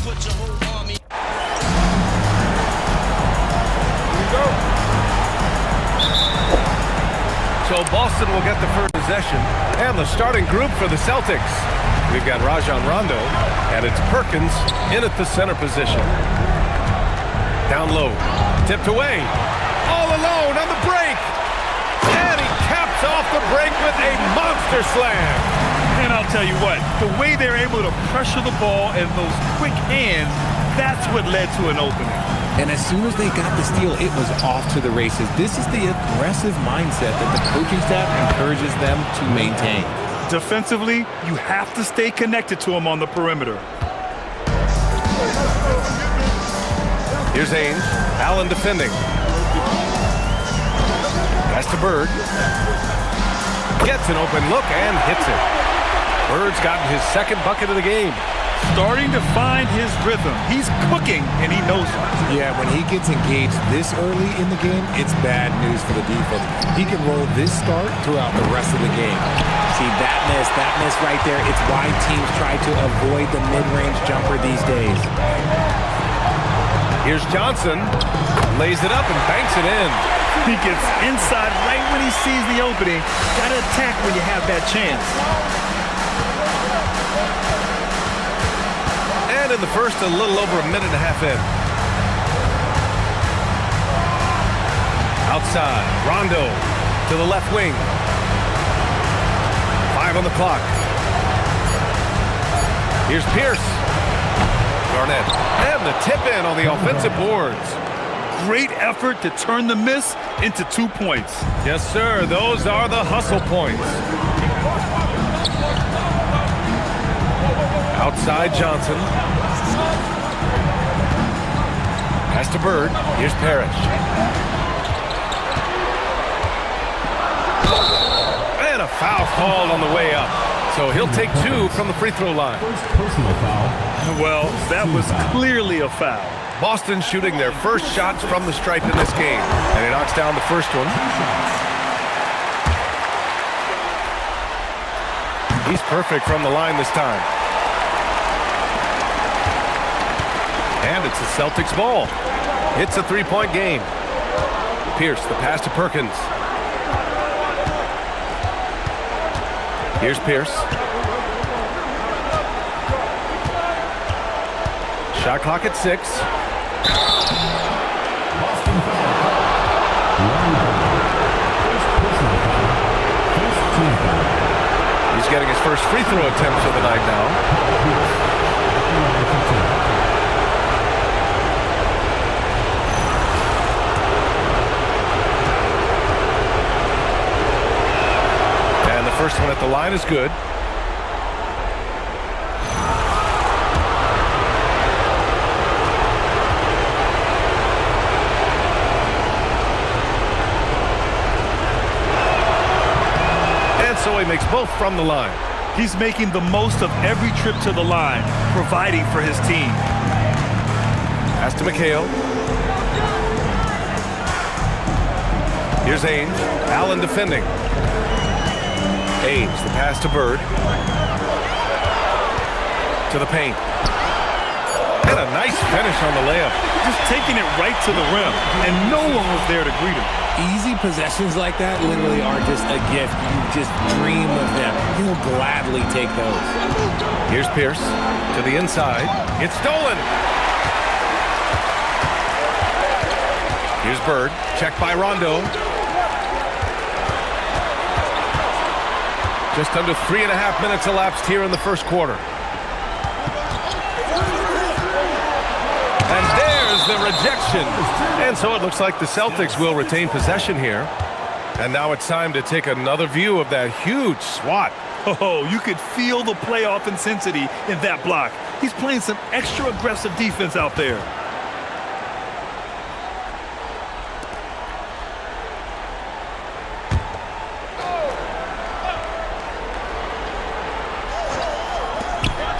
put your whole army. Here we go. So Boston will get the first possession. And the starting group for the Celtics. We've got Rajon Rondo, and it's Perkins in at the center position. Down low, tipped away, all alone on the break. And he caps off the break with a monster slam. And I'll tell you what, the way they're able to pressure the ball and those quick hands, that's what led to an opening. And as soon as they got the steal, it was off to the races. This is the aggressive mindset that the coaching staff encourages them to maintain. Defensively, you have to stay connected to him on the perimeter. Here's Ainge, Allen defending. Pass to Bird. Gets an open look and hits it. Bird's gotten his second bucket of the game. Starting to find his rhythm. He's cooking, and he knows it. Yeah, when he gets engaged this early in the game, it's bad news for the defense. He can roll this start throughout the rest of the game. See, that miss right there, it's why teams try to avoid the mid-range jumper these days. Here's Johnson. Lays it up and banks it in. He gets inside right when he sees the opening. Got to attack when you have that chance. And in the first, a little over a minute and a half in. Outside, Rondo to the left wing. 5 on the clock. Here's Pierce. Garnett. And the tip in on the offensive boards. Great effort to turn the miss into 2 points. Yes, sir. Those are the hustle points. Outside Johnson. Pass to Bird. Here's Parrish. And a foul called on the way up. So he'll take 2 from the free throw line. Well, that was clearly a foul. Boston shooting their first shots from the stripe in this game. And he knocks down the first one. He's perfect from the line this time. And it's the Celtics ball. It's a 3-point game. Pierce, the pass to Perkins. Here's Pierce. Shot clock at 6. He's getting his first free throw attempts of the night now. First one at the line is good. And so he makes both from the line. He's making the most of every trip to the line, providing for his team. Pass to McHale. Here's Ainge. Allen defending. Ainge, the pass to Bird. To the paint. And a nice finish on the layup. Just taking it right to the rim, and no one was there to greet him. Easy possessions like that literally are just a gift. You just dream of them. He'll gladly take those. Here's Pierce to the inside. It's stolen. Here's Bird. Checked by Rondo. Just under 3.5 minutes elapsed here in the first quarter. And there's the rejection. And so it looks like the Celtics will retain possession here. And now it's time to take another view of that huge swat. Oh, you could feel the playoff intensity in that block. He's playing some extra aggressive defense out there.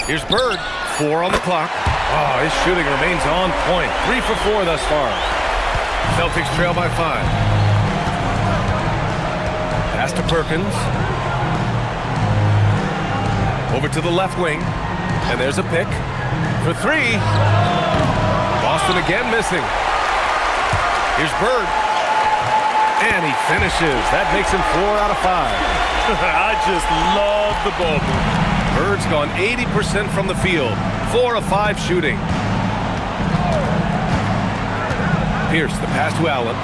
Here's Bird. 4 on the clock. Oh, his shooting remains on point. 3 for 4 thus far. Celtics trail by 5. Pass to Perkins. Over to the left wing. And there's a pick. for three. Boston again missing. Here's Bird. And he finishes. That makes him 4 out of 5. I just love the ball movement. Bird's gone 80% from the field. 4 of 5 shooting. Pierce, the pass to Allen.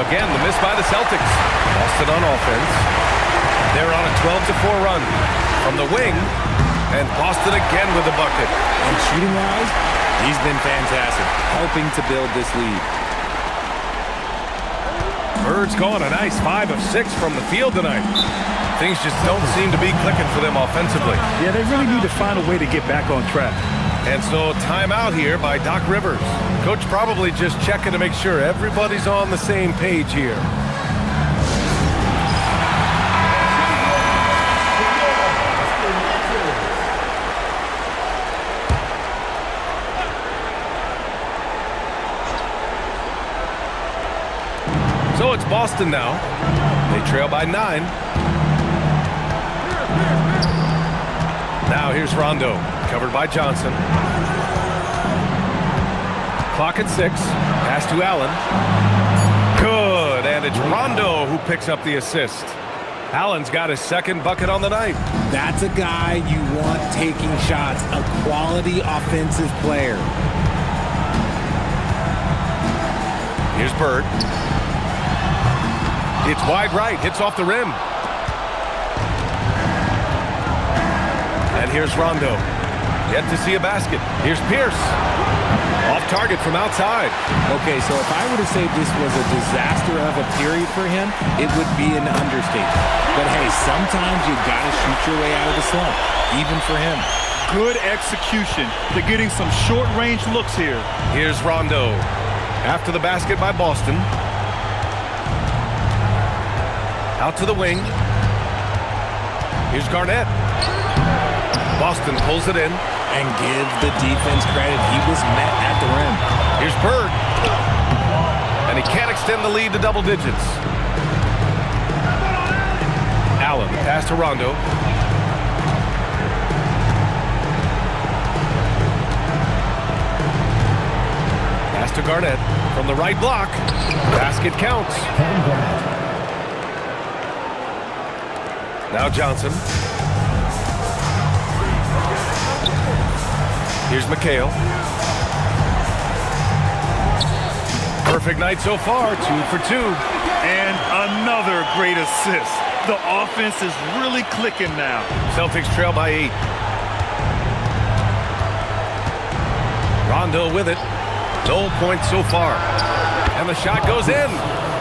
Again, the miss by the Celtics. Boston on offense. They're on a 12-4 run. From the wing, and Boston again with the bucket. And shooting-wise, he's been fantastic, helping to build this lead. Bird's gone a nice 5 of 6 from the field tonight. Things just don't seem to be clicking for them offensively. Yeah, they really need to find a way to get back on track. And so timeout here by Doc Rivers. Coach probably just checking to make sure everybody's on the same page here. So it's Boston now. They trail by 9. Now here's Rondo, covered by Johnson. Clock at 6. Pass to Allen. Good, and it's Rondo who picks up the assist. Allen's got his second bucket on the night. That's a guy you want taking shots, a quality offensive player. Here's Bird. It's wide right, hits off the rim. And here's Rondo. Yet to see a basket. Here's Pierce. Off target from outside. Okay, so if I were to say this was a disaster of a period for him, it would be an understatement. But hey, sometimes you gotta shoot your way out of the slump, even for him. Good execution. They're getting some short-range looks here. Here's Rondo. After the basket by Boston. Out to the wing. Here's Garnett. Boston pulls it in. And give the defense credit. He was met at the rim. Here's Bird. And he can't extend the lead to double digits. Allen, pass to Rondo. Pass to Garnett. From the right block. Basket counts. Now Johnson. Here's McHale. Perfect night so far, 2 for 2. And another great assist. The offense is really clicking now. Celtics trail by 8. Rondo with it. No points so far. And the shot goes in.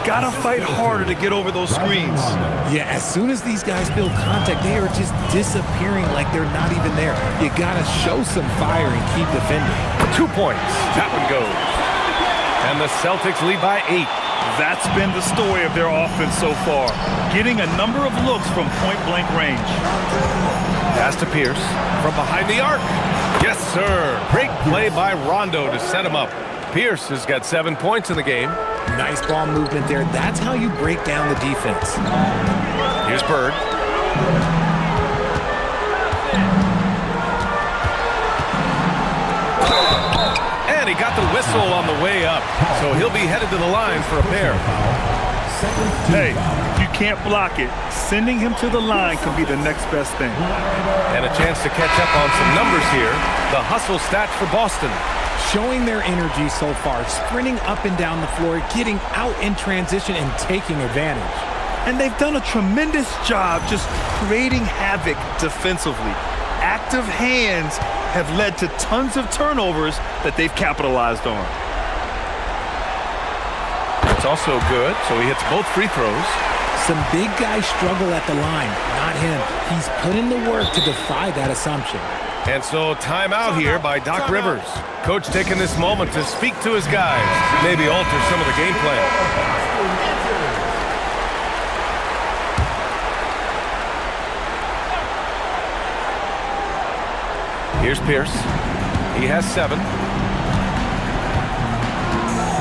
Gotta fight harder to get over those screens. Yeah, as soon as these guys feel contact, they are just disappearing like they're not even there. You gotta show some fire and keep defending. 2 points. That one goes. And the Celtics lead by 8. That's been the story of their offense so far. Getting a number of looks from point-blank range. Pass to Pierce from behind the arc. Yes, sir. Great play by Rondo to set him up. Pierce has got 7 points in the game. Nice ball movement there. That's how you break down the defense. Here's Bird. And he got the whistle on the way up. So he'll be headed to the line for a pair. Hey, if you can't block it, sending him to the line can be the next best thing. And a chance to catch up on some numbers here. The hustle stats for Boston. Showing their energy so far, sprinting up and down the floor, getting out in transition and taking advantage. And they've done a tremendous job just creating havoc defensively. Active hands have led to tons of turnovers that they've capitalized on. It's also good, so he hits both free throws. Some big guys struggle at the line, not him. He's put in the work to defy that assumption. And so timeout here by Doc Rivers. Coach taking this moment to speak to his guys, maybe alter some of the game plan. Here's Pierce. He has 7.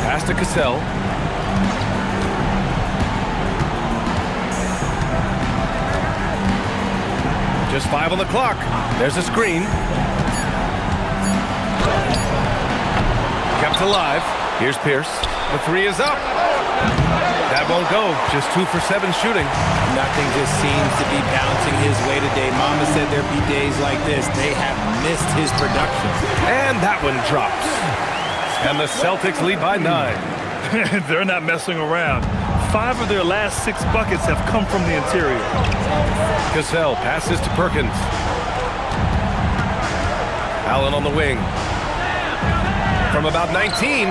Pass to Cassell. Just 5 on the clock. There's a screen. alive. Here's Pierce. The three is up. That won't go. Just 2 for 7 shooting. Nothing just seems to be bouncing his way today. Mama said there'd be days like this. They have missed his production. And that one drops. And the Celtics lead by 9. They're not messing around. 5 of their last 6 buckets have come from the interior. Cassell passes to Perkins. Allen on the wing. From about 19,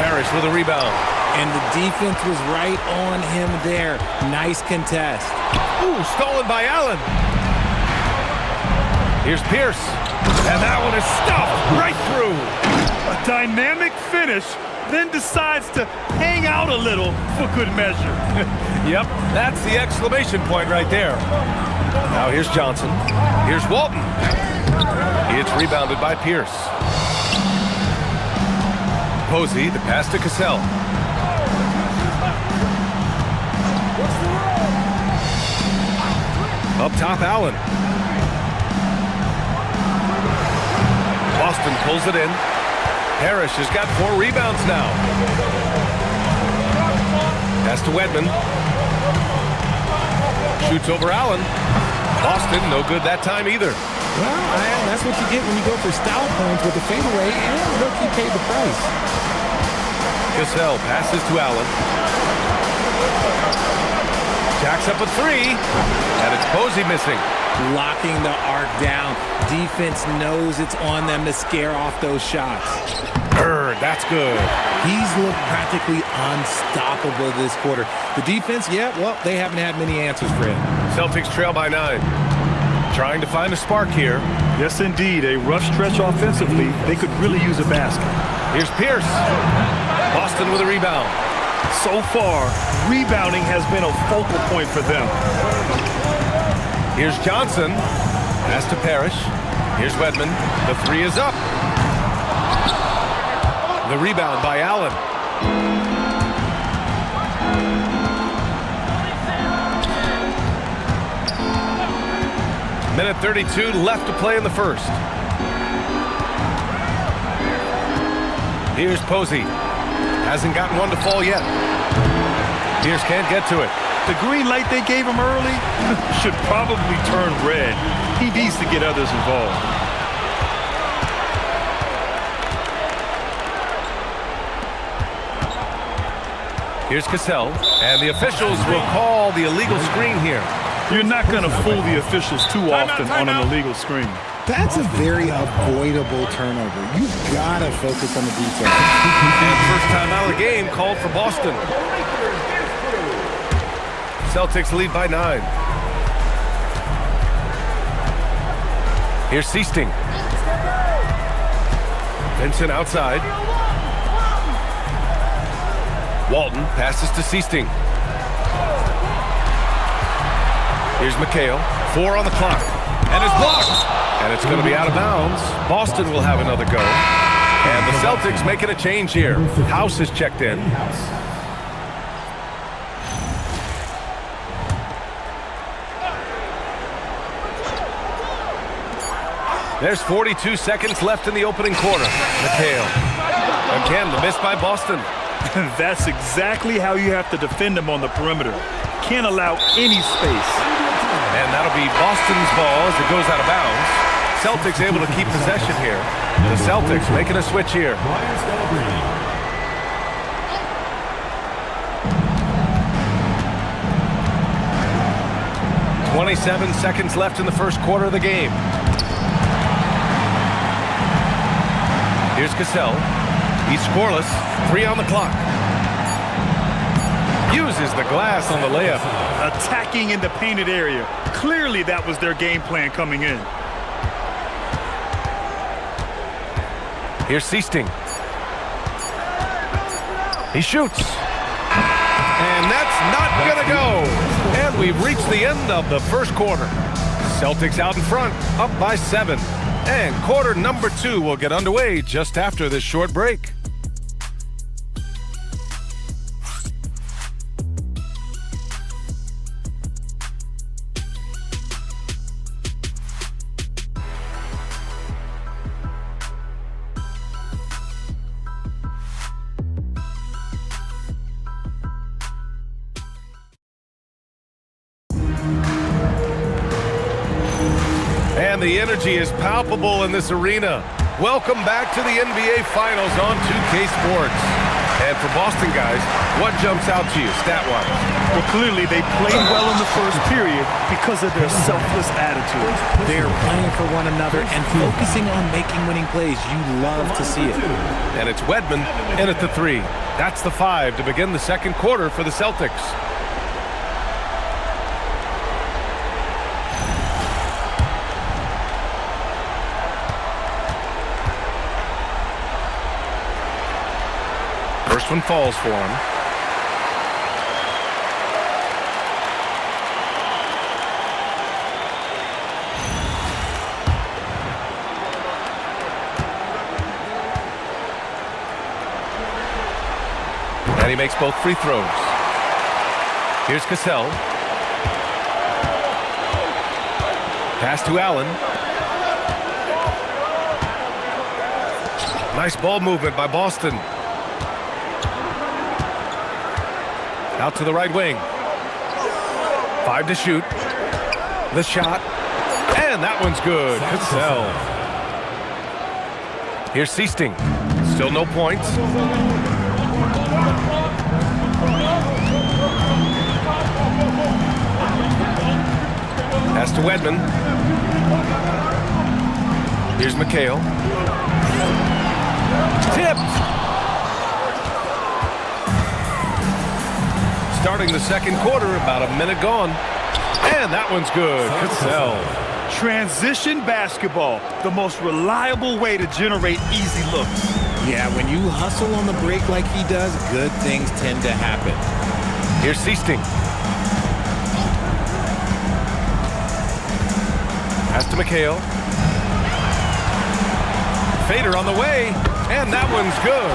Parrish with a rebound. And the defense was right on him there. Nice contest. Ooh, stolen by Allen. Here's Pierce. And that one is stuffed right through. A dynamic finish, then decides to hang out a little for good measure. Yep, that's the exclamation point right there. Now here's Johnson. Here's Walton. It's rebounded by Pierce. Posey, the pass to Cassell. Up top, Allen. Boston pulls it in. Parrish has got 4 rebounds now. Pass to Wedman. Shoots over Allen. Boston, no good that time either. Well, that's what you get when you go for style points with the fadeaway, and look, he paid the price. Cassell passes to Allen. Jacks up a 3, and it's Posey missing. Locking the arc down. Defense knows it's on them to scare off those shots. That's good. He's looked practically unstoppable this quarter. The defense, yeah, well, they haven't had many answers for him. Celtics trail by 9. Trying to find a spark here. Yes, indeed. A rough stretch offensively. They could really use a basket. Here's Pierce. Boston with a rebound. So far, rebounding has been a focal point for them. Here's Johnson. Pass to Parrish. Here's Wedman. The 3 is up. The rebound by Allen. Minute 32 left to play in the first. Here's Posey. Hasn't gotten one to fall yet. Pierce can't get to it. The green light they gave him early should probably turn red. He needs to get others involved. Here's Cassell, and the officials will call the illegal screen here. You're not going to fool the officials too often on an illegal screen. That's a very avoidable turnover. You've got to focus on the details. And first time out of the game called for Boston. Celtics lead by 9. Here's Seasting. Vincent outside. Walton passes to Seasting. Here's McHale. 4 on the clock. And it's blocked. And it's going to be out of bounds. Boston will have another go. And the Celtics making a change here. House is checked in. There's 42 seconds left in the opening quarter. McHale. Again, the miss by Boston. That's exactly how you have to defend them on the perimeter. Can't allow any space. And that'll be Boston's ball as it goes out of bounds. Celtics able to keep possession here. The Celtics making a switch here. 27 seconds left in the first quarter of the game. Here's Cassell. He's scoreless. 3 on the clock. Uses the glass on the layup. Attacking in the painted area. Clearly that was their game plan coming in. Here's Seasting. He shoots. And that's not gonna go. And we've reached the end of the first quarter. Celtics out in front, up by 7. And quarter number 2 will get underway just after this short break. And the energy is palpable in this arena. Welcome back to the NBA Finals on 2K Sports. And for Boston guys, what jumps out to you stat-wise? Well, clearly they played well in the first period because of their selfless attitude. They're playing for one another and focusing on making winning plays. You love to see it. And it's Wedman in at the 3. That's the 5 to begin the second quarter for the Celtics. First one falls for him. And he makes both free throws. Here's Cassell. Pass to Allen. Nice ball movement by Boston. Out to the right wing. 5 to shoot. The shot. And that one's good. Cassell. Here's Seasting. Still no points. Pass to Wedman. Here's McHale. Tipped. Starting the second quarter, about a minute gone. And that one's good. Cassell. Transition basketball, the most reliable way to generate easy looks. Yeah, when you hustle on the break like he does, good things tend to happen. Here's Seasting. Pass to McHale. Fader on the way. And that one's good.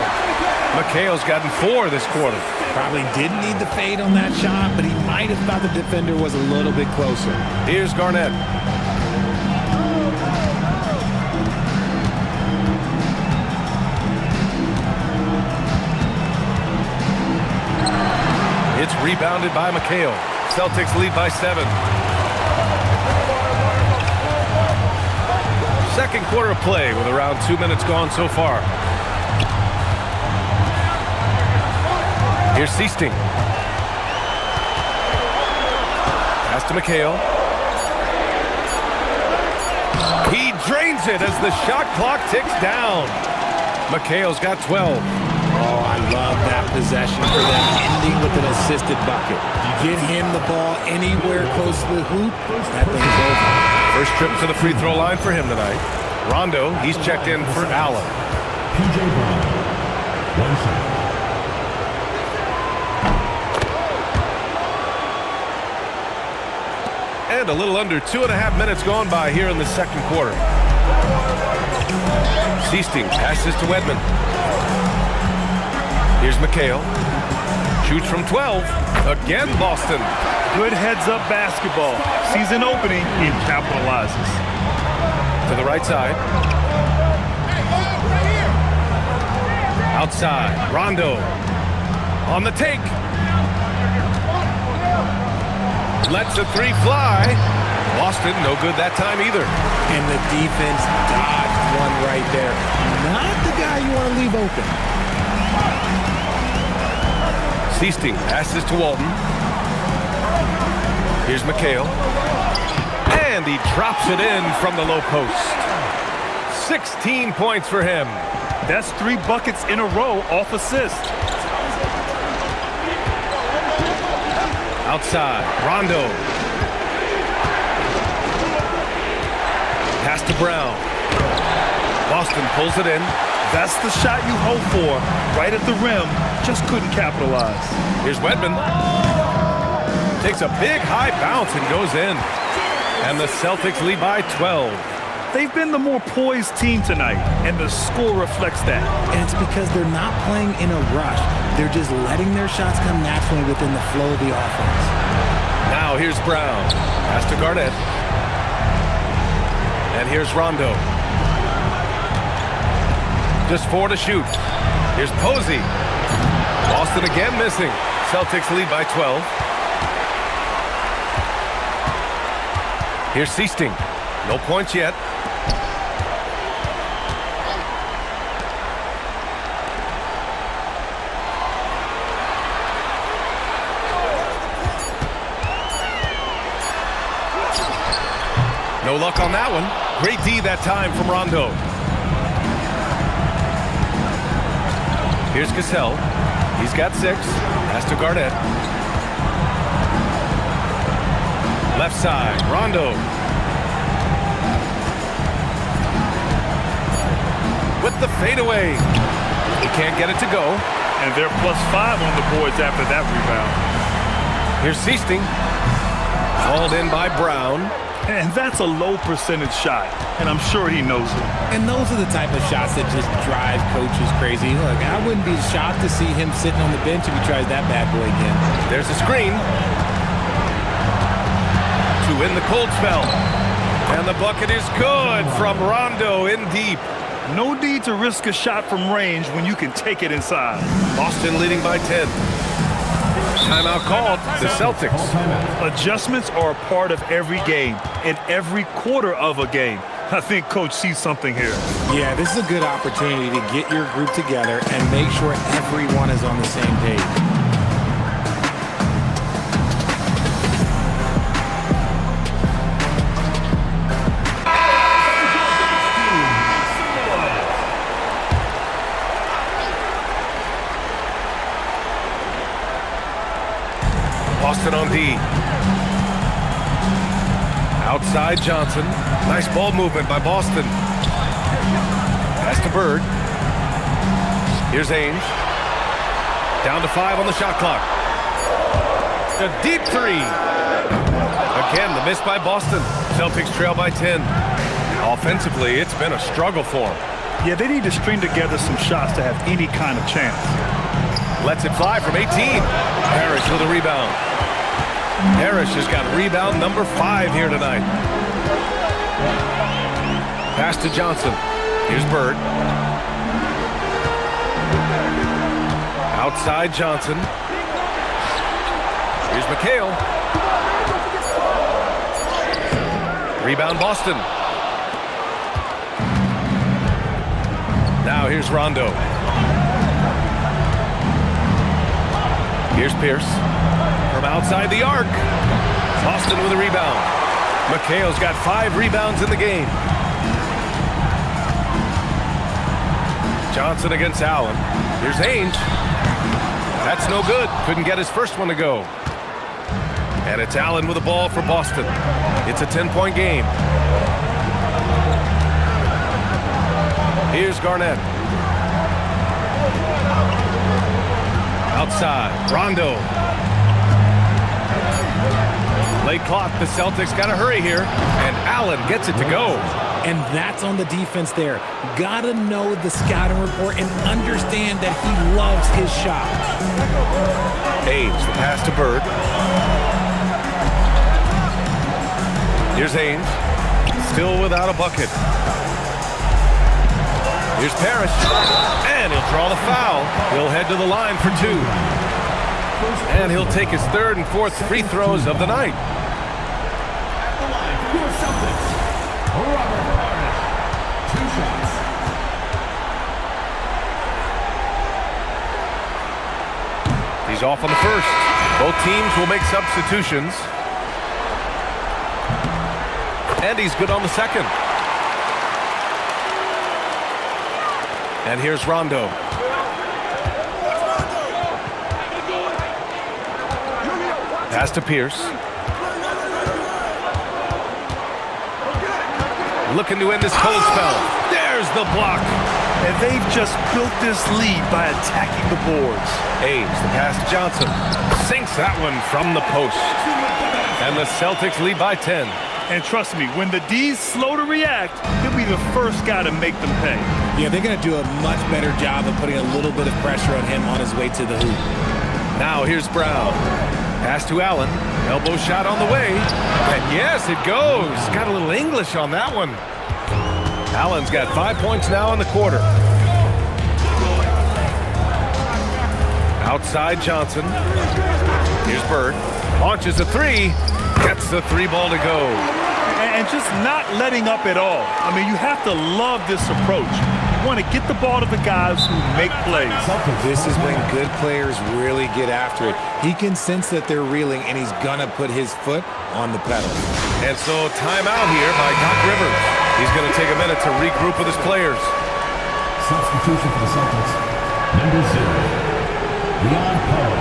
McHale's gotten 4 this quarter. Probably didn't need the fade on that shot, but he might have thought the defender was a little bit closer. Here's Garnett. It's rebounded by McHale. Celtics lead by 7. Second quarter of play with around 2 minutes gone so far. Here's Seasting. Pass to McHale. He drains it as the shot clock ticks down. McHale's got 12. Oh, I love that possession for them, ending with an assisted bucket. You get him the ball anywhere close to the hoop, that thing's over. First trip to the free throw line for him tonight. Rondo, he's checked in for Allen. P.J. Brown, 1 shot. And a little under 2.5 minutes gone by here in the second quarter. Seasting passes to Wedman. Here's McHale. Shoots from 12. Again, Boston. Good heads-up basketball. Sees an opening, he capitalizes. To the right side. Outside. Rondo. On the take. Lets a 3 fly. Boston, no good that time either. And the defense dodged one right there. Not the guy you want to leave open. Seasting passes to Walton. Here's McHale. And he drops it in from the low post. 16 points for him. That's 3 buckets in a row off assist. Outside, Rondo. Pass to Brown. Boston pulls it in. That's the shot you hope for. Right at the rim, just couldn't capitalize. Here's Wedman. Takes a big high bounce and goes in. And the Celtics lead by 12. They've been the more poised team tonight, and the score reflects that. And it's because they're not playing in a rush. They're just letting their shots come naturally within the flow of the offense. Now here's Brown. Pass to Garnett. And here's Rondo. Just 4 to shoot. Here's Posey. Boston again missing. Celtics lead by 12. Here's Seasting. No points yet. No luck on that one. Great D that time from Rondo. Here's Cassell. He's got 6. Pass to Garnett. Left side, Rondo. With the fadeaway. He can't get it to go. And they're +5 on the boards after that rebound. Here's Seasting. Hauled in by Brown. And that's a low percentage shot, and I'm sure he knows it. And those are the type of shots that just drive coaches crazy. Look, I wouldn't be shocked to see him sitting on the bench if he tries that bad boy again. There's a screen. To win the cold spell. And the bucket is good from Rondo in deep. No need to risk a shot from range when you can take it inside. Boston leading by 10. Timeout called. The Celtics. Adjustments are a part of every game, in every quarter of a game. I think Coach sees something here. Yeah, this is a good opportunity to get your group together and make sure everyone is on the same page. Boston on D. Outside Johnson. Nice ball movement by Boston. Pass to Bird. Here's Ainge. Down to 5 on the shot clock. A deep 3. Again, the miss by Boston. Celtics trail by 10. Offensively, it's been a struggle for them. Yeah, they need to string together some shots to have any kind of chance. Lets it fly from 18. Harris with a rebound. Harris has got rebound number 5 here tonight. Pass to Johnson. Here's Bird. Outside Johnson. Here's McHale. Rebound Boston. Now here's Rondo. Here's Pierce. From outside the arc. Boston with a rebound. McHale's got 5 rebounds in the game. Johnson against Allen. Here's Ainge. That's no good. Couldn't get his first one to go. And it's Allen with the ball for Boston. It's a 10-point game. Here's Garnett. Outside, Rondo. Late clock, the Celtics got to hurry here, and Allen gets it to go. And that's on the defense there. Gotta know the scouting report and understand that he loves his shot. Ainge, the pass to Bird. Here's Ainge, still without a bucket. Here's Parrish, and he'll draw the foul. He'll head to the line for 2. And he'll take his 3rd and 4th free throws of the night. At the line for your Celtics, Robert Garnett. 2 shots. He's off on the first. Both teams will make substitutions. And he's good on the second. And here's Rondo. Pass to Pierce. Looking to end this cold spell. There's the block. And they've just built this lead by attacking the boards. Ainge, the pass to Johnson. Sinks that one from the post. And the Celtics lead by 10. And trust me, when the D's slow to react, he'll be the first guy to make them pay. Yeah, they're going to do a much better job of putting a little bit of pressure on him on his way to the hoop. Now here's Brown. Pass to Allen. Elbow shot on the way. And yes, it goes. Got a little English on that one. Allen's got 5 points now in the quarter. Outside Johnson. Here's Bird. Launches a 3. Gets the 3 ball to go. and just not letting up at all. I mean, you have to love this approach. You want to get the ball to the guys who make plays. This is when good players really get after it. He can sense that they're reeling, and he's going to put his foot on the pedal. And so timeout here by Doc Rivers. He's going to take a minute to regroup with his players. Substitution for the Celtics. Number 0, Leon Poe.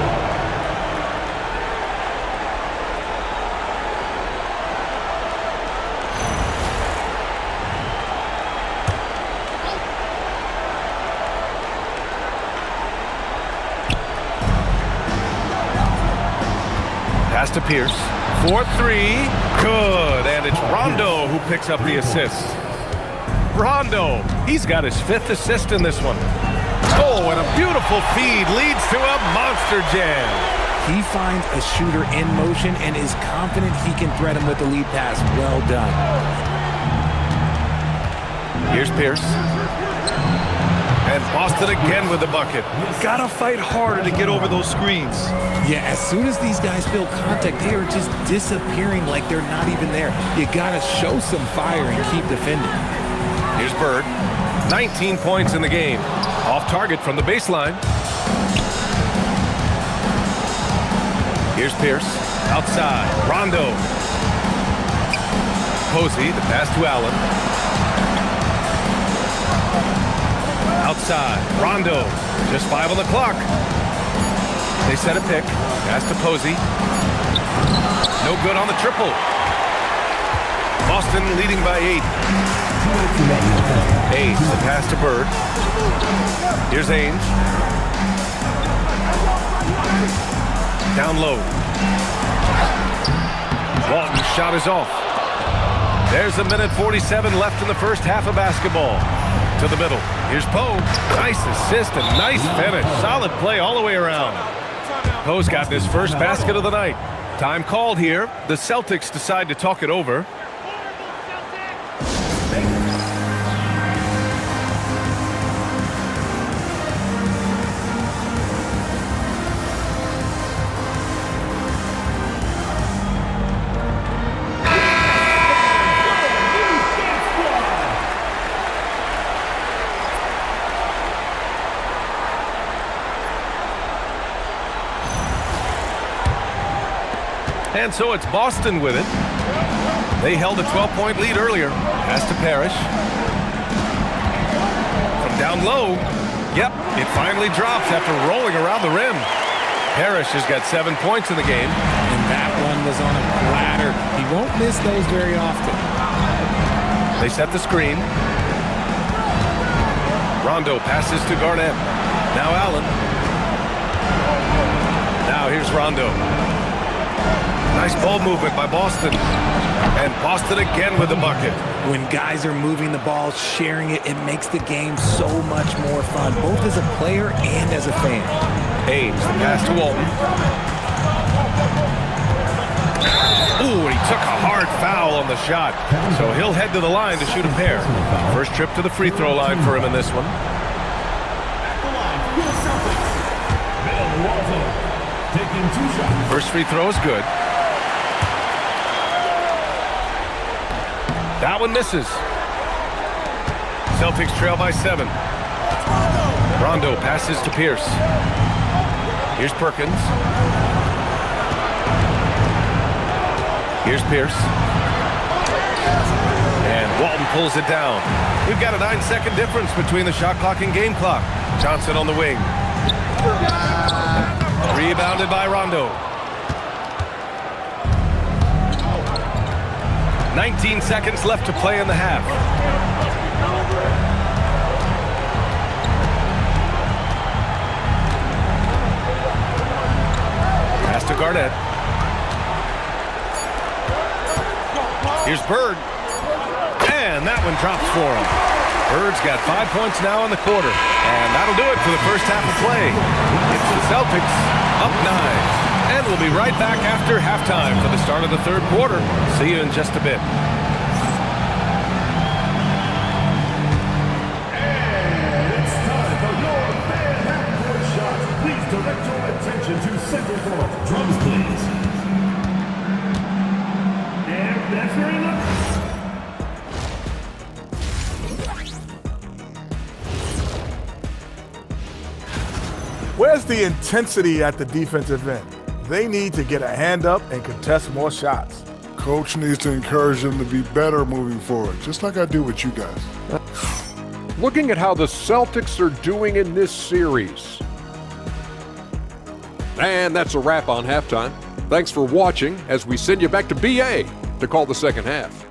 Pass to Pierce. 4-3. Good. And it's Rondo who picks up the assist. Rondo. He's got his 5th assist in this one. Oh, and a beautiful feed leads to a monster jam. He finds a shooter in motion and is confident he can thread him with the lead pass. Well done. Here's Pierce. And Boston again with the bucket. Gotta fight harder to get over those screens. Yeah, as soon as these guys feel contact, they are just disappearing like they're not even there. You gotta show some fire and keep defending. Here's Bird. 19 points in the game. Off target from the baseline. Here's Pierce. Outside. Rondo. Posey, the pass to Allen. Outside. Rondo. Just 5 on the clock. They set a pick. Pass to Posey. No good on the triple. Boston leading by 8. Ainge, the pass to Bird. Here's Ainge. Down low. Walton's shot is off. There's 1:47 left in the first half of basketball. To the middle. Here's Poe. Nice assist and nice finish. Solid play all the way around. Poe's got his first basket of the night. Time called here. The Celtics decide to talk it over. And so it's Boston with it. They held a 12-point lead earlier. Pass to Parrish. From down low. Yep, it finally drops after rolling around the rim. Parrish has got 7 points in the game. And that one was on a platter. He won't miss those very often. They set the screen. Rondo passes to Garnett. Now Allen. Now here's Rondo. Nice ball movement by Boston. And Boston again with the bucket. When guys are moving the ball, sharing it, it makes the game so much more fun, both as a player and as a fan. Ainge, the pass to Walton. Ooh, he took a hard foul on the shot. So he'll head to the line to shoot a pair. First trip to the free throw line for him in this one. At the line for your Celtics. Bill Walton taking 2 shots. First free throw is good. That one misses. Celtics trail by 7. Rondo passes to Pierce. Here's Perkins. Here's Pierce. And Walton pulls it down. We've got a 9-second difference between the shot clock and game clock. Johnson on the wing. Rebounded by Rondo. 19 seconds left to play in the half. Pass to Garnett. Here's Bird. And that one drops for him. Bird's got 5 points now in the quarter. And that'll do it for the first half of play. It's the Celtics up 9. And we'll be right back after halftime for the start of the third quarter. See you in just a bit. And it's time for your fan half-court shot. Please direct your attention to center court. Drums, please. And that's very much. Where's the intensity at the defensive end? They need to get a hand up and contest more shots. Coach needs to encourage them to be better moving forward, just like I do with you guys. Looking at how the Celtics are doing in this series. And that's a wrap on halftime. Thanks for watching as we send you back to BA to call the second half.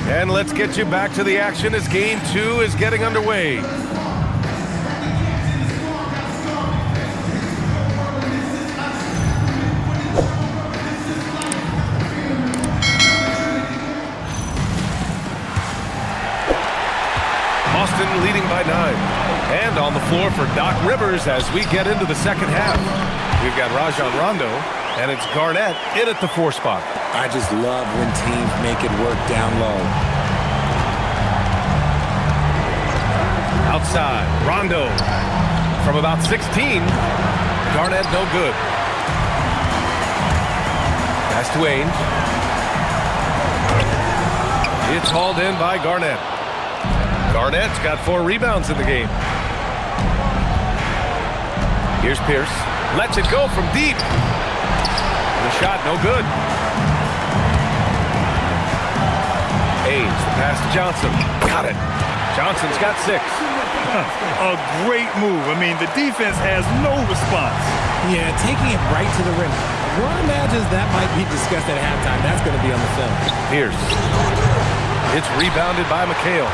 And let's get you back to the action as Game 2 is getting underway. Boston leading by 9. And on the floor for Doc Rivers as we get into the second half. We've got Rajon Rondo, and it's Garnett in at the 4 spot. I just love when teams make it work down low. Outside, Rondo from about 16. Garnett no good. Pass to Ainge. It's hauled in by Garnett. Garnett's got 4 rebounds in the game. Here's Pierce. Lets it go from deep. The shot no good. Ainge, the pass to Johnson. Got it. Johnson's got 6. A great move. I mean, the defense has no response. Yeah, taking it right to the rim. One imagines that might be discussed at halftime. That's going to be on the film. Pierce. It's rebounded by McHale.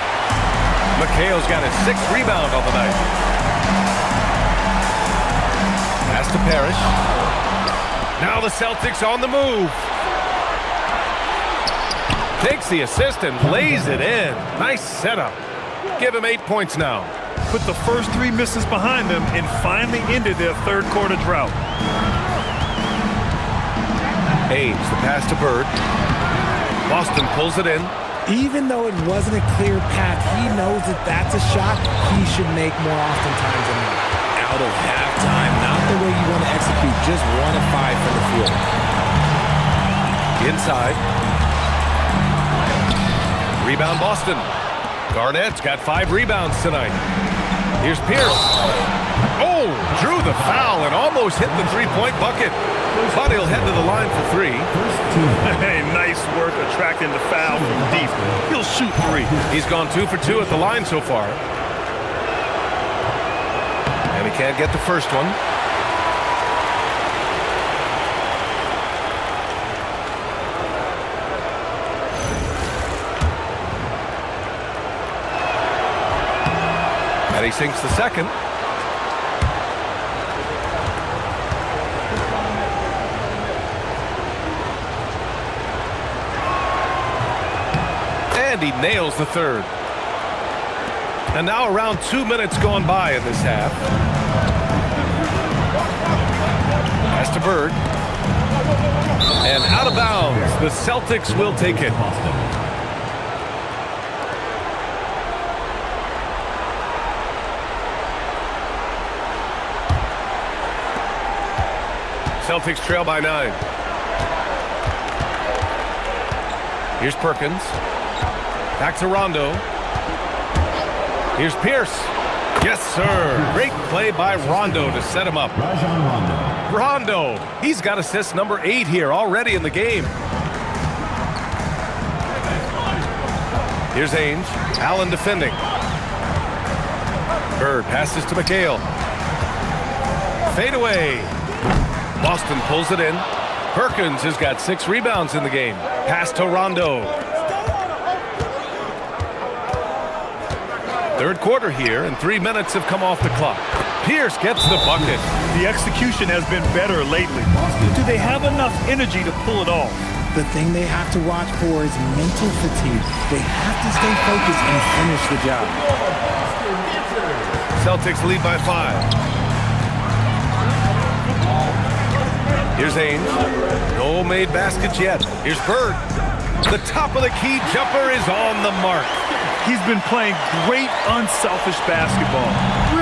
McHale's got his 6th rebound on the night. Pass to Parrish. Now the Celtics on the move. Takes the assist and lays it in. Nice setup. Give him 8 points now. Put the first 3 misses behind them and finally ended their third quarter drought. Ainge, the pass to Bird. Boston pulls it in. Even though it wasn't a clear path, he knows that that's a shot he should make more oftentimes than not. Out of halftime, not the way you want to execute, just 1 of 5 from the field. Inside. Rebound Boston. Garnett's got 5 rebounds tonight. Here's Pierce. Oh, drew the foul and almost hit the 3-point bucket. But he'll head to the line for 3. Hey, nice work attracting the foul from deep. He'll shoot 3. He's gone 2 for 2 at the line so far. And he can't get the first one. And he sinks the second. And he nails the third. And now around 2 minutes gone by in this half. Pass to Bird. And out of bounds. The Celtics will take it. Celtics trail by 9. Here's Perkins. Back to Rondo. Here's Pierce. Yes, sir. Great play by Rondo to set him up. Rondo. He's got assist number 8 here already in the game. Here's Ainge. Allen defending. Bird passes to McHale. Fade away. Boston pulls it in. Perkins has got 6 rebounds in the game. Pass to Rondo. Third quarter here, and 3 minutes have come off the clock. Pierce gets the bucket. The execution has been better lately. Do they have enough energy to pull it off? The thing they have to watch for is mental fatigue. They have to stay focused and finish the job. Celtics lead by 5. Here's Ainge. No made baskets yet. Here's Bird. The top of the key jumper is on the mark. He's been playing great unselfish basketball.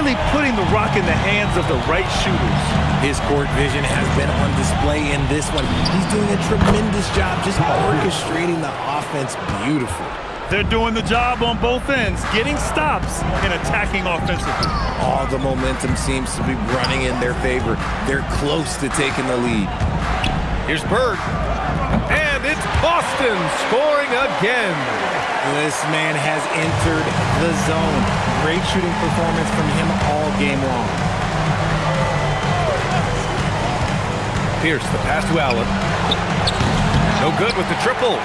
really putting the rock in the hands of the right shooters. His court vision has been on display in this one. He's doing a tremendous job just orchestrating the offense beautifully. They're doing the job on both ends, getting stops and attacking offensively. All the momentum seems to be running in their favor. They're close to taking the lead. Here's Bird. And it's Boston scoring again. This man has entered the zone. Great shooting performance from him all game long. Pierce, the pass to Allen. No good with the triple.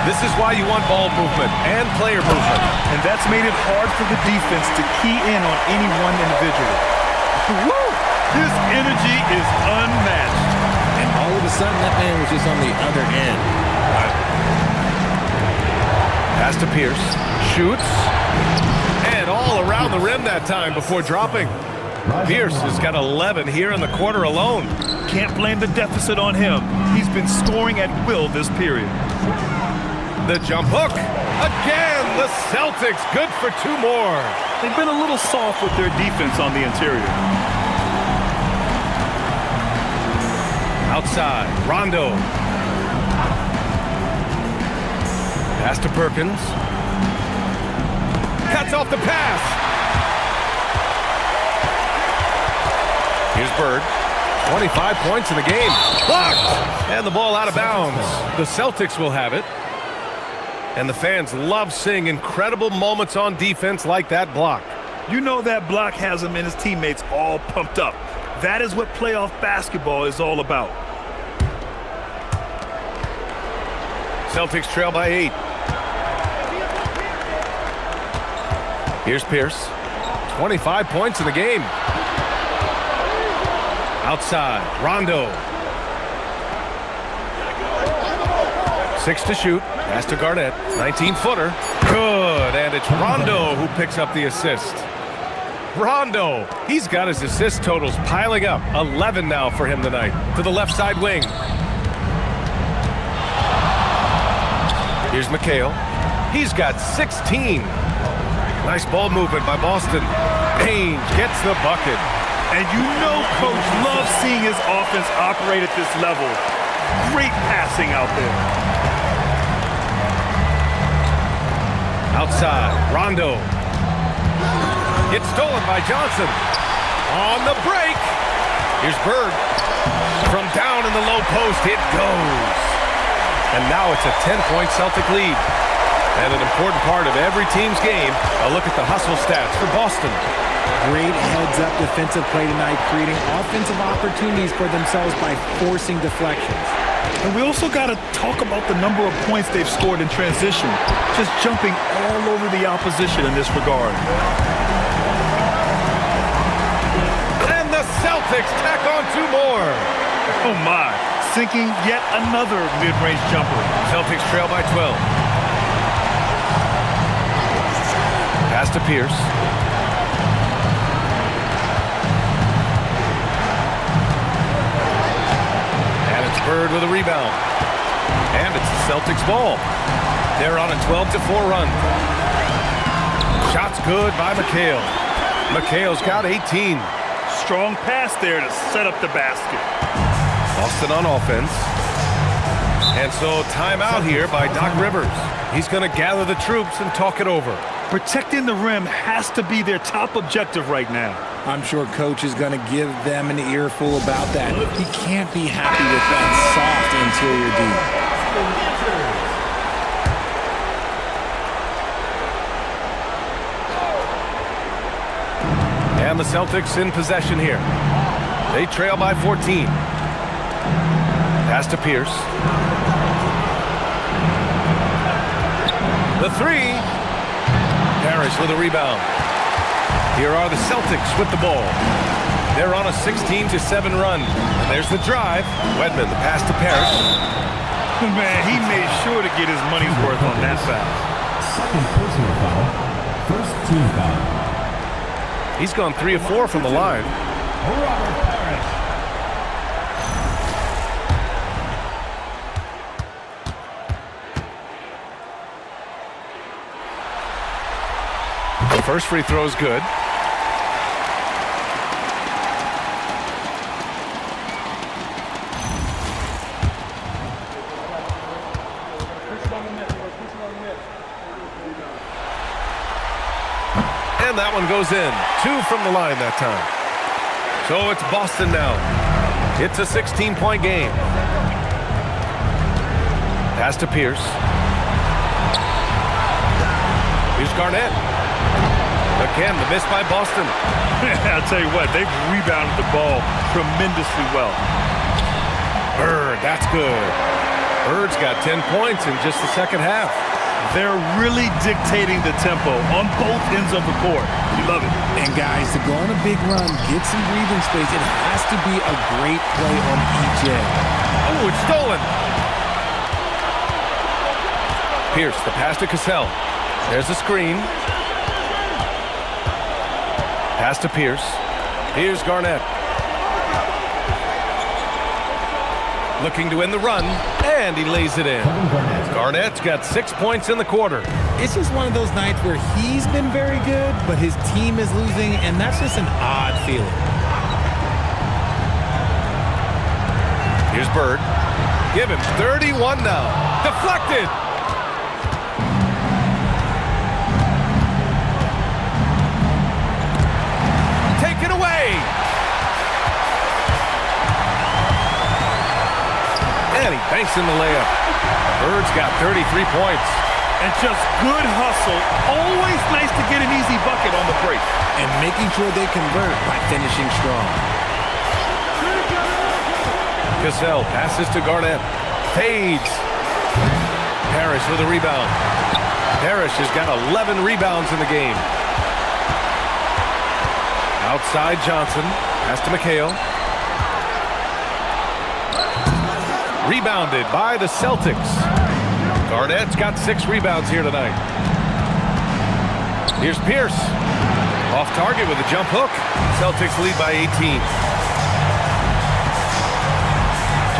This is why you want ball movement and player movement. And that's made it hard for the defense to key in on any one individual. Woo! His energy is unmatched. And all of a sudden, that man was just on the other end. Pass to Pierce. Shoots. And all around the rim that time before dropping. Pierce has got 11 here in the quarter alone. Can't blame the deficit on him. He's been scoring at will this period. The jump hook. Again, the Celtics good for 2 more. They've been a little soft with their defense on the interior. Outside, Rondo. Pass to Perkins. Cuts off the pass. Here's Bird. 25 points in the game. Blocked! And the ball out of bounds. The Celtics will have it. And the fans love seeing incredible moments on defense like that block. You know that block has him and his teammates all pumped up. That is what playoff basketball is all about. Celtics trail by 8. Here's Pierce. 25 points in the game. Outside, Rondo. 6 to shoot. Pass to Garnett. 19-footer. Good. And it's Rondo who picks up the assist. Rondo. He's got his assist totals piling up. 11 now for him tonight. To the left side wing. Here's McHale. He's got 16. Nice ball movement by Boston. Payne gets the bucket. And you know Coach loves seeing his offense operate at this level. Great passing out there. Outside, Rondo. It's stolen by Johnson. On the break. Here's Bird. From down in the low post, it goes. And now it's a 10-point Celtic lead. And an important part of every team's game, a look at the hustle stats for Boston. Great heads-up defensive play tonight, creating offensive opportunities for themselves by forcing deflections. And we also got to talk about the number of points they've scored in transition, just jumping all over the opposition in this regard. And the Celtics tack on 2 more. Oh my, sinking yet another mid-range jumper. Celtics trail by 12. Pass to Pierce. Bird with a rebound. And it's the Celtics ball. They're on a 12-4 run. Shot's good by McHale. McHale's got 18. Strong pass there to set up the basket. Boston on offense. And so timeout here by Doc Rivers. He's going to gather the troops and talk it over. Protecting the rim has to be their top objective right now. I'm sure Coach is going to give them an earful about that. He can't be happy with that soft interior D. And the Celtics in possession here. They trail by 14. Pass to Pierce. The 3. Parrish with a rebound. Here are the Celtics with the ball. They're on a 16-7 run. And there's the drive. Wedman, the pass to Parrish. Man, he made sure to get his money's worth on that foul. Second personal foul. First team foul. He's gone 3 of 4 from the line. Robert Parrish. The first free throw is good. one goes in. 2 from the line that time. So it's Boston now. It's a 16-point game. Pass to Pierce. Here's Garnett. Again, the miss by Boston. I'll tell you what, they've rebounded the ball tremendously well. Bird, that's good. Bird's got 10 points in just the second half. They're really dictating the tempo on both ends of the court. You love it. And guys, to go on a big run, get some breathing space, it has to be a great play on each end. Oh, it's stolen. Pierce, the pass to Cassell. There's a screen. Pass to Pierce. Here's Garnett. Looking to win the run, and he lays it in. Garnett's got 6 points in the quarter. It's just one of those nights where he's been very good, but his team is losing, and that's just an odd feeling. Here's Bird. Give him 31 now. Deflected. Taken away. And he banks in the layup. Bird's got 33 points. And just good hustle. Always nice to get an easy bucket on the break. And making sure they convert by finishing strong. Cassell passes to Garnett. Fades. Parrish with a rebound. Parrish has got 11 rebounds in the game. Outside Johnson. Pass to McHale. Rebounded by the Celtics. Garnett's got 6 rebounds here tonight. Here's Pierce. Off target with a jump hook. Celtics lead by 18.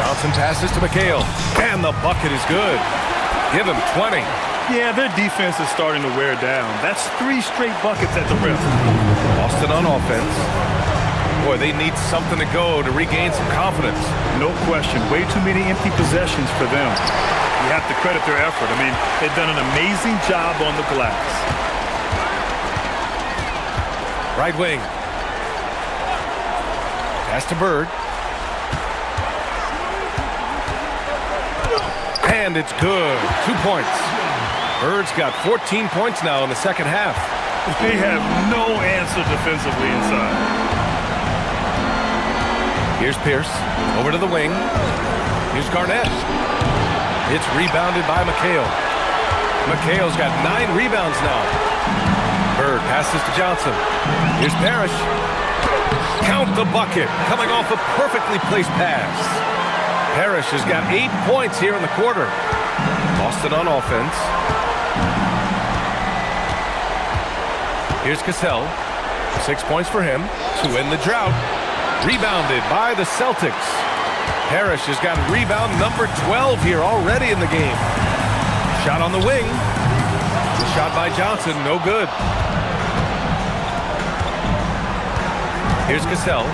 Johnson passes to McHale. And the bucket is good. Give him 20. Yeah, their defense is starting to wear down. That's 3 straight buckets at the rim. Boston on offense. Boy, they need something to go to regain some confidence. No question. Way too many empty possessions for them. You have to credit their effort. I mean, they've done an amazing job on the glass. Right wing. Pass to Bird. And it's good. 2 points. Bird's got 14 points now in the second half. They have no answer defensively inside. Here's Pierce. Over to the wing. Here's Garnett. It's rebounded by McHale. McHale's got 9 rebounds now. Bird passes to Johnson. Here's Parrish. Count the bucket. Coming off a perfectly placed pass. Parrish has got 8 points here in the quarter. Boston on offense. Here's Cassell. 6 points for him to end the drought. Rebounded by the Celtics. Parrish has got rebound number 12 here already in the game. Shot on the wing. The shot by Johnson, no good. Here's Cassell.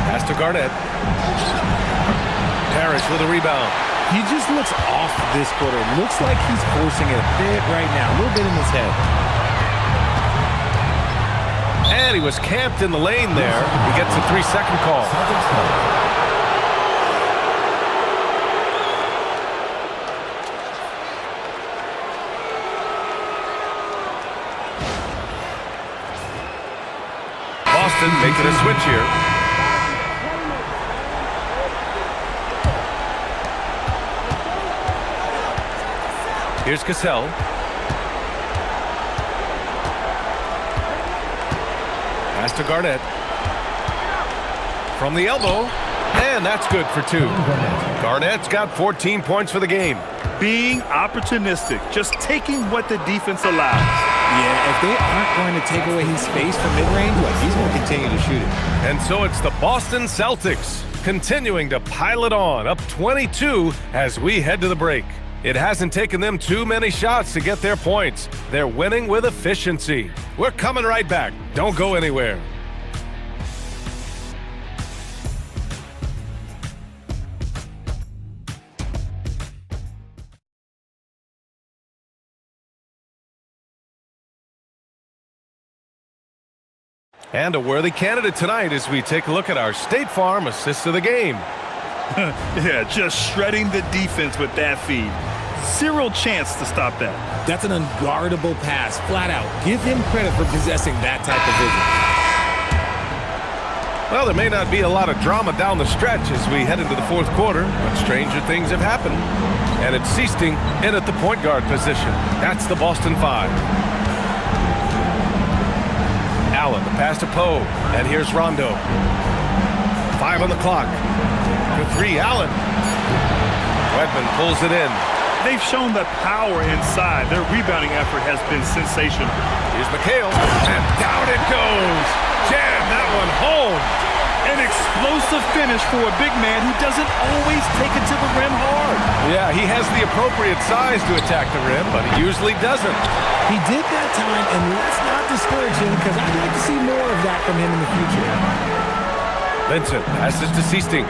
Pass to Garnett. Parrish with a rebound. He just looks off this quarter. Looks like he's forcing it a bit right now. A little bit in his head. And he was camped in the lane there. He gets a 3-second call. Boston making a switch here. Here's Cassell. Pass to Garnett. From the elbow. And that's good for 2. Garnett's got 14 points for the game. Being opportunistic. Just taking what the defense allows. Yeah, if they aren't going to take away his space from mid-range, well, he's going to continue to shoot it. And so it's the Boston Celtics continuing to pile it on, up 22 as we head to the break. It hasn't taken them too many shots to get their points. They're winning with efficiency. We're coming right back. Don't go anywhere. And a worthy candidate tonight as we take a look at our State Farm assist of the game. Yeah, just shredding the defense with that feed. Zero chance to stop that. That's an unguardable pass, flat out. Give him credit for possessing that type of vision. Well, there may not be a lot of drama down the stretch as we head into the fourth quarter, but stranger things have happened. And it's Seasting in at the point guard position. That's the Boston 5. Allen, the pass to Poe, and here's Rondo. 5 on the clock. For 3, Allen. Wedman pulls it in. They've shown that power inside. Their rebounding effort has been sensational. Here's McHale, and down it goes. Jam that one home. An explosive finish for a big man who doesn't always take it to the rim hard. Yeah, he has the appropriate size to attack the rim, but he usually doesn't. He did that time, and let's not discourage him because I'd like to see more of that from him in the future. Vincent passes to Seasting.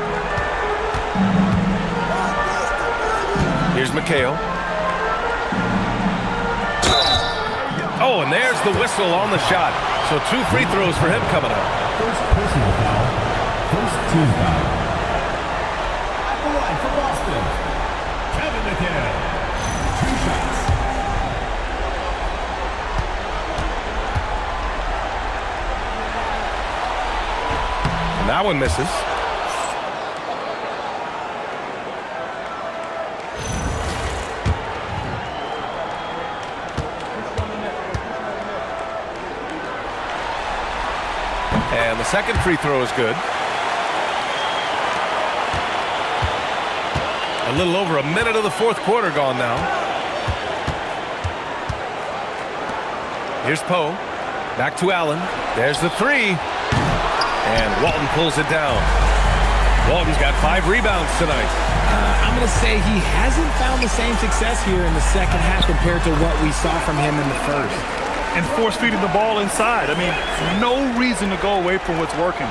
Here's McHale. Oh, and there's the whistle on the shot. So 2 free throws for him coming up. First personal foul. First team foul. At the line for Boston, Kevin McHale. 2 shots. And that one misses. And the second free throw is good. A little over a minute of the fourth quarter gone now. Here's Poe. Back to Allen. There's the 3. And Walton pulls it down. Walton's got 5 rebounds tonight. I'm going to say he hasn't found the same success here in the second half compared to what we saw from him in the first. And force feeding the ball inside. I mean, no reason to go away from what's working.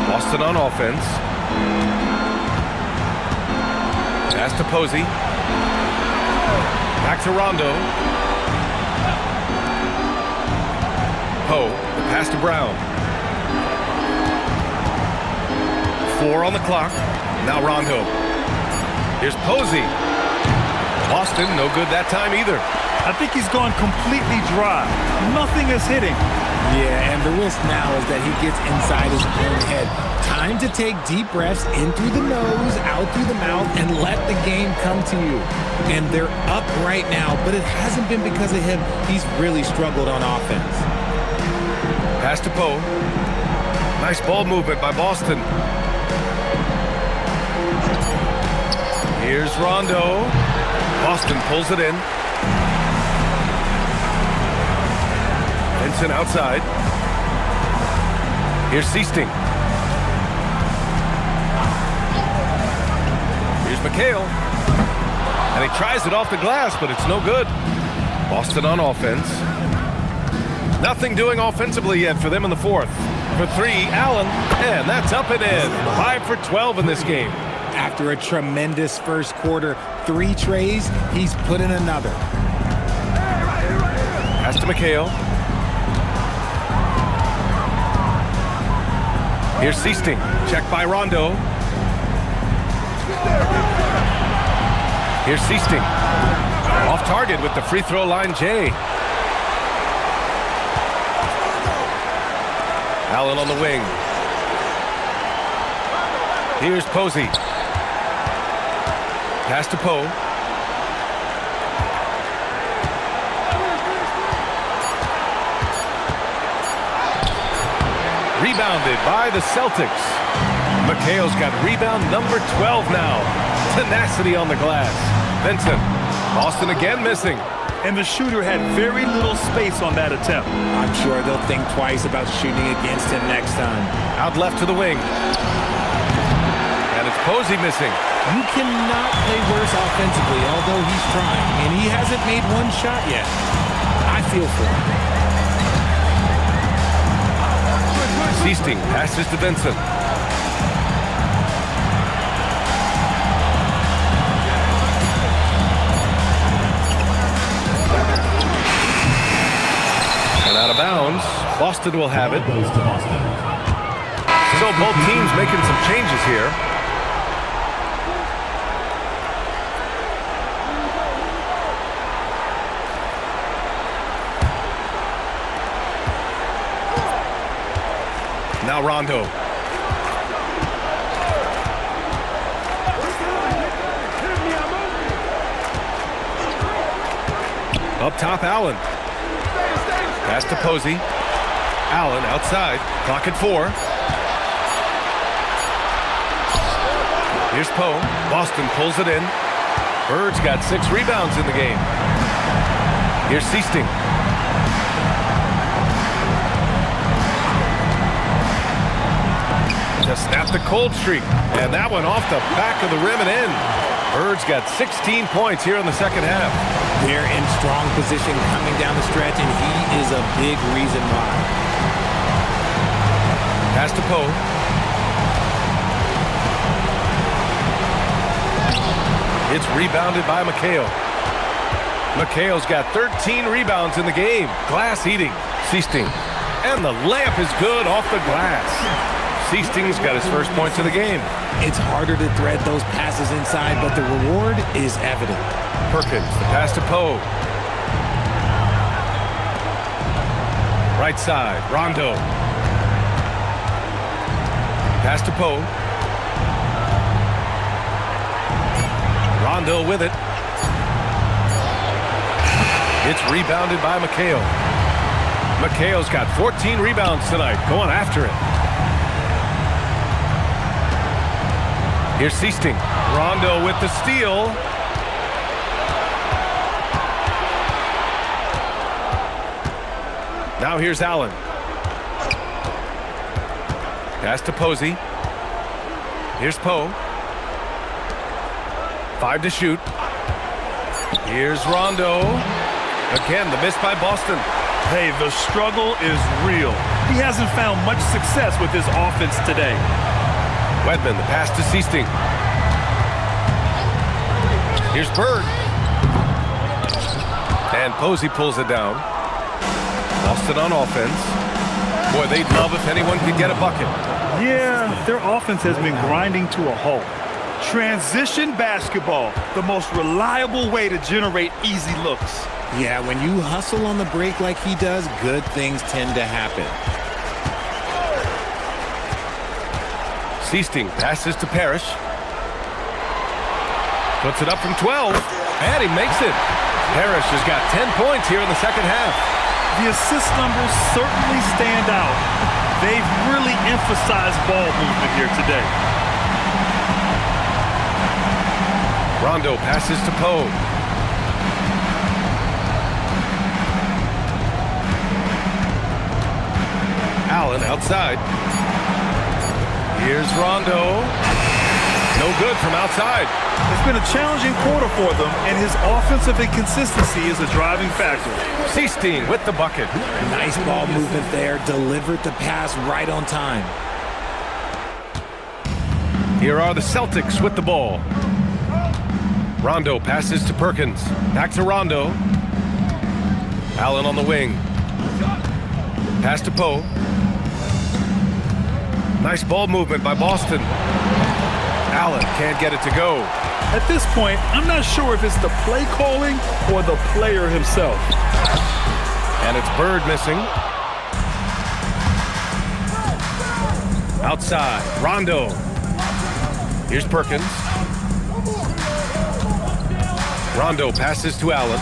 Boston on offense. Pass to Posey. Back to Rondo. Poe, the pass to Brown. 4 on the clock. Now Rondo. Here's Posey. Boston, no good that time either. I think he's gone completely dry. Nothing is hitting. Yeah, and the risk now is that he gets inside his own head. Time to take deep breaths in through the nose, out through the mouth, and let the game come to you. And they're up right now, but it hasn't been because of him. He's really struggled on offense. Pass to Poe. Nice ball movement by Boston. Here's Rondo. Boston pulls it in. Vincent outside. Here's Seasting. Here's McHale. And he tries it off the glass, but it's no good. Boston on offense. Nothing doing offensively yet for them in the fourth. For 3, Allen. And that's up and in. 5 for 12 in this game. After a tremendous first quarter, 3 trays, he's put in another. Pass to McHale. Here's Seasting. Checked by Rondo. Here's Seasting. Off target with the free throw line, Jay. Allen on the wing. Here's Posey. Pass to Poe. Rebounded by the Celtics. McHale's got rebound number 12 now. Tenacity on the glass. Vincent. Boston again missing. And the shooter had very little space on that attempt. I'm sure they'll think twice about shooting against him next time. Out left to the wing. And it's Posey missing. You cannot play worse offensively, although he's trying. And he hasn't made one shot yet. I feel for him. Seasting passes to Vincent. And Out of bounds. Boston will have it. Goes to Boston. So both teams making some changes here. Now Rondo. Up top, Allen. Pass to Posey. Allen outside. Clock at 4. Here's Poe. Boston pulls it in. Bird's got 6 rebounds in the game. Here's Seasting. Just snapped the cold streak. And that one off the back of the rim and in. Bird's got 16 points here in the second half. They're in strong position coming down the stretch, and he is a big reason why. Pass to Poe. It's rebounded by McHale. McHale's got 13 rebounds in the game. Glass eating. Seasting. And the layup is good off the glass. Seasting's got his first points of the game. It's harder to thread those passes inside, but the reward is evident. Perkins, the pass to Poe. Right side, Rondo. Pass to Poe. Rondo with it. It's rebounded by McHale. McHale's got 14 rebounds tonight, going after it. Here's Seasting. Rondo with the steal. Now here's Allen. Pass to Posey. Here's Poe. 5 to shoot. Here's Rondo. Again, the miss by Boston. Hey, the struggle is real. He hasn't found much success with his offense today. Wedman, the pass to Seasting. Here's Bird. And Posey pulls it down. Boston on offense. Boy, they'd love if anyone could get a bucket. Yeah, their offense has been grinding to a halt. Transition basketball, the most reliable way to generate easy looks. Yeah, when you hustle on the break like he does, good things tend to happen. Seasting passes to Parrish. Puts it up from 12, and he makes it. Parrish has got 10 points here in the second half. The assist numbers certainly stand out. They've really emphasized ball movement here today. Rondo passes to Poe. Allen outside. Here's Rondo. No good from outside. It's been a challenging quarter for them, and his offensive inconsistency is a driving factor. Seasting with the bucket. Nice ball movement there. Delivered the pass right on time. Here are the Celtics with the ball. Rondo passes to Perkins. Back to Rondo. Allen on the wing. Pass to Poe. Nice ball movement by Boston. Allen can't get it to go. At this point, I'm not sure if it's the play calling or the player himself. And it's Bird missing. Outside, Rondo. Here's Perkins. Rondo passes to Allen.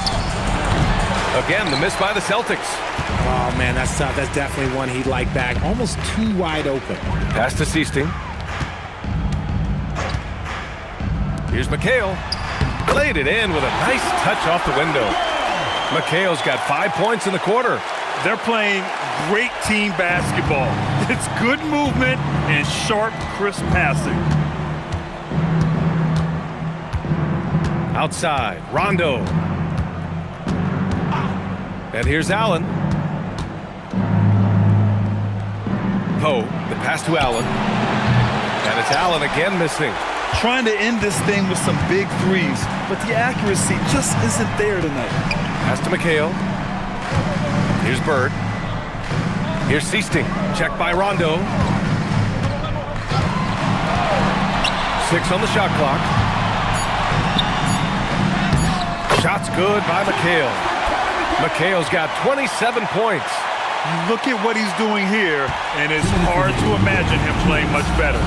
Again, the miss by the Celtics. Oh, man, that's tough. That's definitely one he'd like back. Almost too wide open. Pass to Seasting. Here's McHale. Played it in with a nice touch off the window. McHale's got 5 points in the quarter. They're playing great team basketball. It's good movement and sharp, crisp passing. Outside, Rondo. And here's Allen. Poe, the pass to Allen. And it's Allen again missing. Trying to end this thing with some big threes, but the accuracy just isn't there tonight. Pass to McHale. Here's Bird. Here's Seasting. Checked by Rondo. 6 on the shot clock. Shot's good by McHale. McHale's got 27 points. You look at what he's doing here, and it's hard to imagine him playing much better.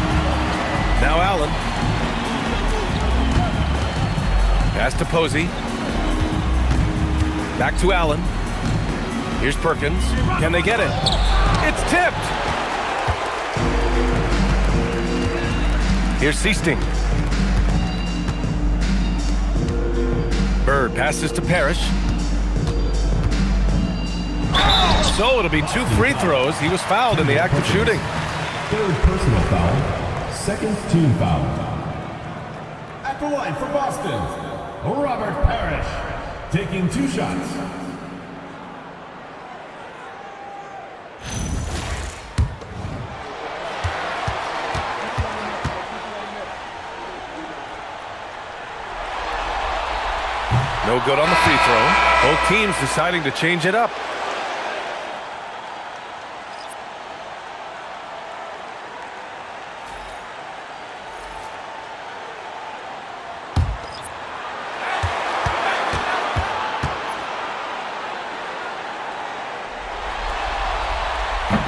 Now Allen. Pass to Posey. Back to Allen. Here's Perkins. Can they get it? It's tipped. Here's Seasting. Bird passes to Parrish. So it'll be 2 free throws. He was fouled in the act of shooting. Third personal foul. Second team foul. At the line for Boston, Robert Parrish, taking 2 shots. No good on the free throw. Both teams deciding to change it up.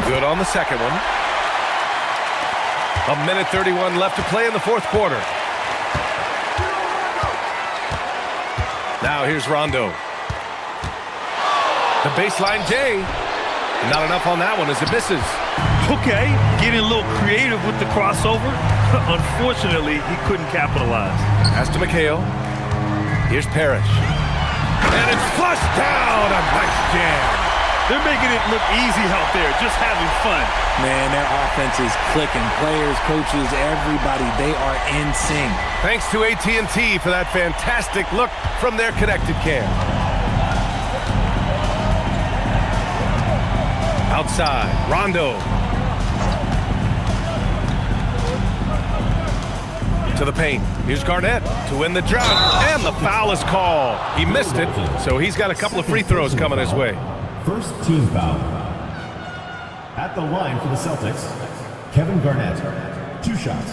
Good on the second one. 1:31 left to play in the fourth quarter. Now here's Rondo. The baseline J. Not enough on that one as it misses. Okay, getting a little creative with the crossover. Unfortunately, he couldn't capitalize. Pass to McHale. Here's Parrish. And it's flushed down. A nice jam. They're making it look easy out there, just having fun. Man, their offense is clicking. Players, coaches, everybody, they are in sync. Thanks to AT&T for that fantastic look from their connected cam. Outside, Rondo. To the paint. Here's Garnett to win the drought. And the foul is called. He missed it, so he's got a couple of free throws coming his way. First team foul. At the line for the Celtics, Kevin Garnett, 2 shots.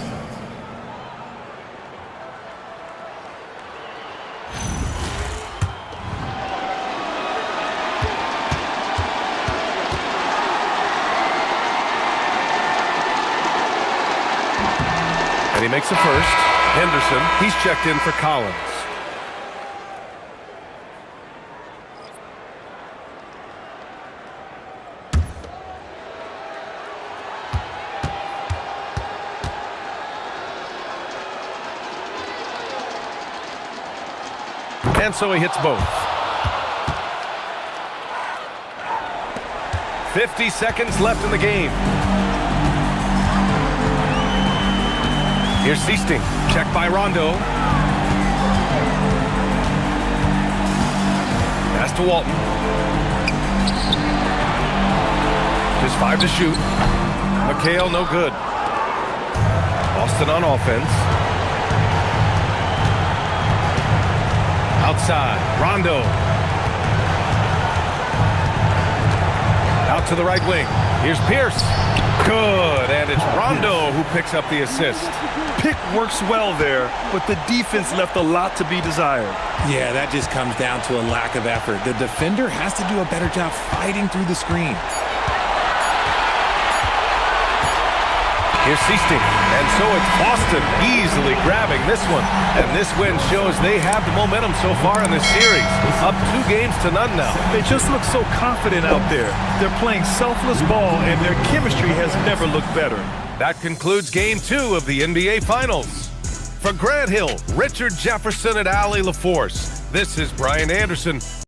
And he makes the first. Henderson, he's checked in for Collins. And so he hits both. 50 seconds left in the game. Here's Seasting. Checked by Rondo. Pass to Walton. Just 5 to shoot. McHale, no good. Boston on offense. Outside, Rondo. Out to the right wing. Here's Pierce. Good, and it's Rondo who picks up the assist. Pick works well there, but the defense left a lot to be desired. Yeah, that just comes down to a lack of effort. The defender has to do a better job fighting through the screen. Here's Seasting, and so it's Boston easily grabbing this one. And this win shows they have the momentum so far in this series. Up 2 games to none now. They just look so confident out there. They're playing selfless ball, and their chemistry has never looked better. That concludes Game 2 of the NBA Finals. For Grant Hill, Richard Jefferson, and Allie LaForce, this is Brian Anderson.